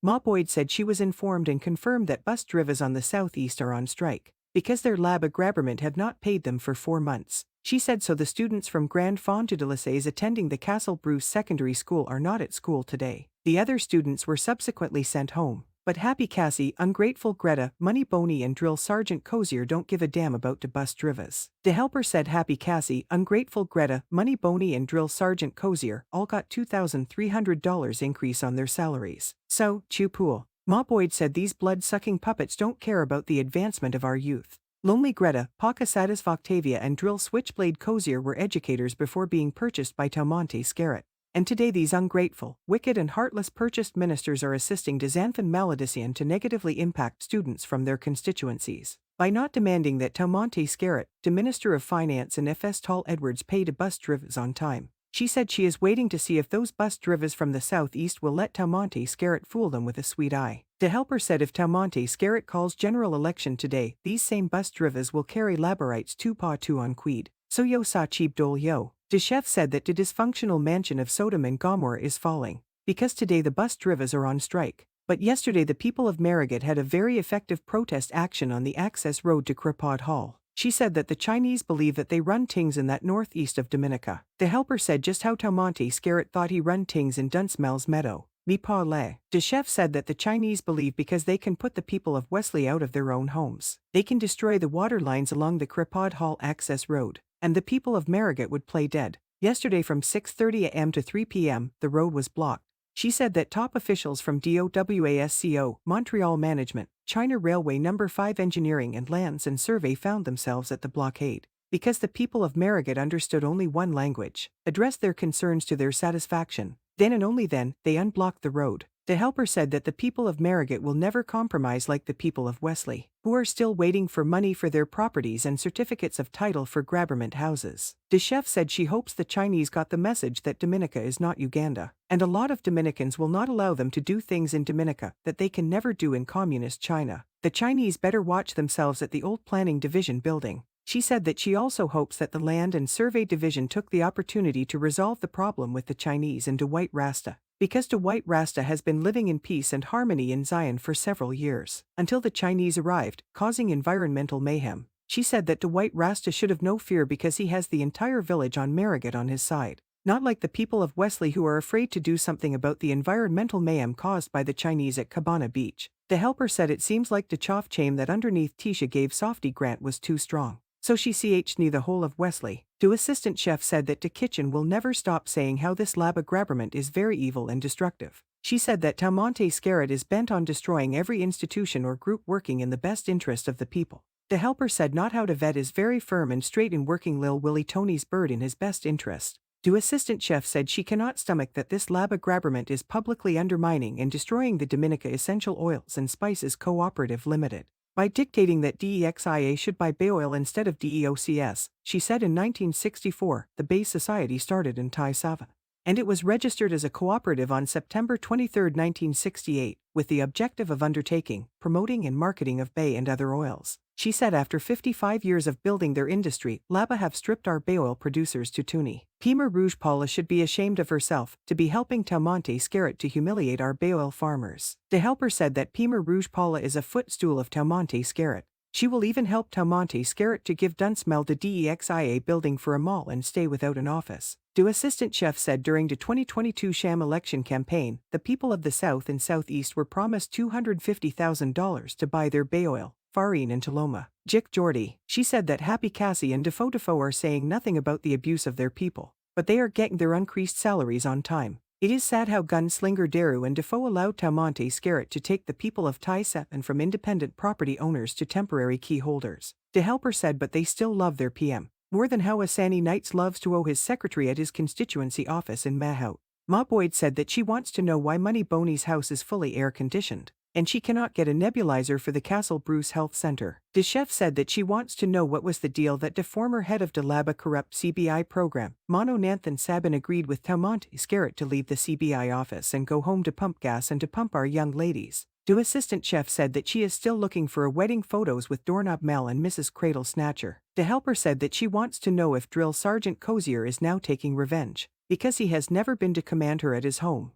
Boyd said she was informed and confirmed that Bus Drivahs on the southeast are on strike, because their Labah Grabberment have not paid them for 4 months. She said so the students from Grand Fond to Delices attending the Castle Bruce Secondary School are not at school today. The other students were subsequently sent home. But Happy Cassie, Ungrateful Greta, Boney and Drill Sergeant Cozier don't give a damn about the Bus Drivahs. The helper said Happy Cassie, Ungrateful Greta, Boney and Drill Sergeant Cozier all got $2,300 increase on their salaries. So, Chou Poule. Boyd said these blood-sucking puppets don't care about the advancement of our youth. Lonely Greta, Paka Satisfé Octavia and Drill Switchblade Cozier were educators before being purchased by Toumanté Skerrit. And today these ungrateful, wicked and heartless purchased ministers are assisting Zanfan Malédisyon to negatively impact students from their constituencies. By not demanding that Toumanté Skerrit, the Minister of Finance and Fs Tall Edwards pay to Bus Drivahs on time. She said she is waiting to see if those Bus Drivahs from the southeast will let Toumanté Skerrit fool them with a sweet eye. The helper said if Toumanté Skerrit calls general election today, these same Bus Drivahs will carry labahrites tou-pa-tou on kwédé. So yo sa cheap dole yo. The chef said that the dysfunctional mansion of Sodom and Gomorrah is falling, because today the Bus Drivahs are on strike. But yesterday the people of Marigat had a very effective protest action on the access road to kwédé Hall. She said that the Chinese believe that they run things in that northeast of Dominica. The helper said just how Toumanté Skerrit thought he run things in Dunsmel's meadow. The chef said that the Chinese believe because they can put the people of Wesley out of their own homes, they can destroy the water lines along the kwédé Hall access road. And the people of Marigat would play dead. Yesterday from 6:30 a.m. to 3 p.m., the road was blocked. She said that top officials from DOWASCO, Montreal Management, China Railway No. 5 Engineering and Lands and Survey found themselves at the blockade. Because the people of Marigat understood only one language, addressed their concerns to their satisfaction, then and only then, they unblocked the road. The helper said that the people of Marigat will never compromise like the people of Wesley, who are still waiting for money for their properties and certificates of title for grabberment houses. The chef said she hopes the Chinese got the message that Dominica is not Uganda, and a lot of Dominicans will not allow them to do things in Dominica that they can never do in communist China. The Chinese better watch themselves at the old Planning Division building. She said that she also hopes that the Land and Survey Division took the opportunity to resolve the problem with the Chinese and Dwight Rasta. Because Dwight Rasta has been living in peace and harmony in Zion for several years, until the Chinese arrived, causing environmental mayhem. She said that Dwight Rasta should have no fear because he has the entire village on Marigat on his side. Not like the people of Wesley who are afraid to do something about the environmental mayhem caused by the Chinese at Cabana Beach. The helper said it seems like the chof chain that underneath Tisha gave Softy Grant was too strong. So she CH'd the whole of Wesley. The assistant chef said that the kitchen will never stop saying how this Labah Grabberment is very evil and destructive. She said that Toumanté Skerrit is bent on destroying every institution or group working in the best interest of the people. The helper said not how to vet is very firm and straight in working Lil Willie Tony's bird in his best interest. The assistant chef said she cannot stomach that this Labah Grabberment is publicly undermining and destroying the Dominica Essential Oils and Spices Cooperative Limited. By dictating that DEXIA should buy bay oil instead of DEOCS, she said in 1964, the Bay Society started in Thai Sava. And it was registered as a cooperative on September 23, 1968, with the objective of undertaking, promoting and marketing of bay and other oils. She said after 55 years of building their industry, Labah have stripped our bay oil producers to toonie. Pima Rouge Paula should be ashamed of herself, to be helping Toumanté Skerrit to humiliate our bay oil farmers. The helper said that Pima Rouge Paula is a footstool of Toumanté Skerrit. She will even help Toumanté Skerrit to give Dunsmel the DEXIA building for a mall and stay without an office. The assistant chef said during the 2022 sham election campaign, the people of the South and Southeast were promised $250,000 to buy their bay oil, farine and Taloma. Jick Geordie. She said that Happy Cassie and Defo are saying nothing about the abuse of their people, but they are getting their increased salaries on time. It is sad how gunslinger Daru and Defo allowed Toumanté Skerrit to take the people of Taisep and from independent property owners to temporary key holders. The helper said but they still love their PM, more than how Asani Knights loves to owe his secretary at his constituency office in Mahout. Boyd said that she wants to know why Boney's house is fully air-conditioned, and she cannot get a nebulizer for the Castle Bruce Health Center. The chef said that she wants to know what was the deal that the former head of the Labah corrupt CBI program, Mono Nanthan Sabin agreed with Toumanté Skerrit to leave the CBI office and go home to pump gas and to pump our young ladies. The assistant chef said that she is still looking for a wedding photos with Doorknob Mel and Mrs. Cradle Snatcher. The helper said that she wants to know if Drill Sergeant Cozier is now taking revenge, because he has never been to command her at his home.